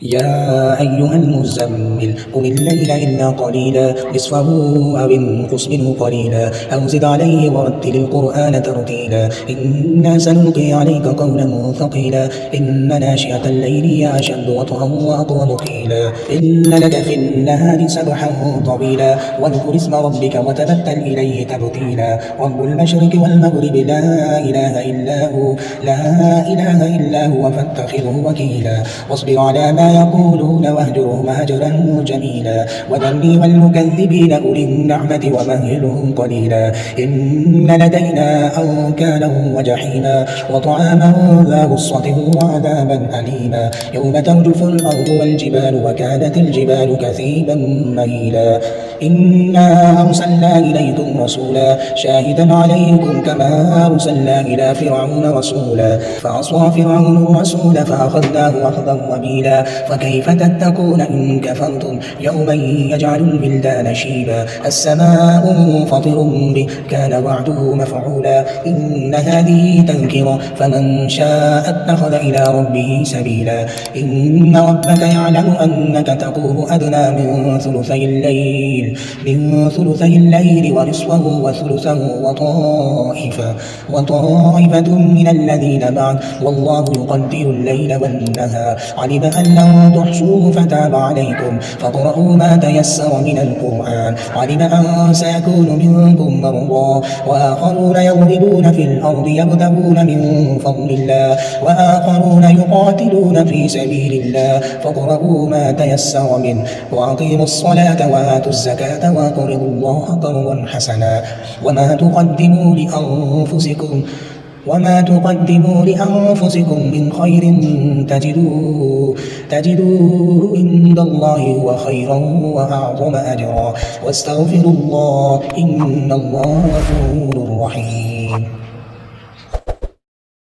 يا أيها المزمل قم الليل إلا قليلا نصفه أو انقص منه قليلا أو زد عليه ورتل القرآن ترتيلا إنا سنلقي عليك قولا ثقيلا إن ناشئة الليل هي أشد وطئا وأطول قيلا إن لك في النهار سبحا طويلا واذكر اسم ربك وتبتل إليه تبتيلا رب المشرق والمغرب لا إله إلا هو فاتخذه وكيلا واصبر على ما يقولون واهجرهم هجرا جميلا وذرني والمكذبين أولي النعمة ومهلهم قليلا إن لدينا أنكالا وجحيما وطعاما ذا غصة وعذابا أليما يوم ترجف الأرض والجبال وكانت الجبال كثيبا مهيلا إنا أرسلنا إليكم رسولا شاهدا عليكم كما أرسلنا إلى فرعون رسولا فعصى فرعون الرسول فأخذناه أخذا وبيلا فكيف تتقون إن كفرتم يوما يجعل الولدان شيبا السماء منفطر به كان وعده مفعولا إن هذه تذكرة فمن شاء اتخذ إلى ربه سبيلا إن ربك يعلم أنك تقوم أدنى من ثلثي الليل ونصفه وثلثه وطائفة من الذين معك والله يقدر الليل والنهار علم أن لن تحصوه فتاب عليكم فاقرؤوا ما تيسر من القرآن علم أن سيكون منكم مرضى وآخرون يضربون في الأرض يبتغون من فضل الله وآخرون يقاتلون في سبيل الله فاقرؤوا ما تيسر منه وأقيموا الصلاة وآتوا الزكاة وأقرضوا الله قرضا حسنا وما تقدموا لأنفسكم من خير تجدوه عند الله هو خيرا وأعظم أجرا واستغفروا الله إن الله غفور رحيم.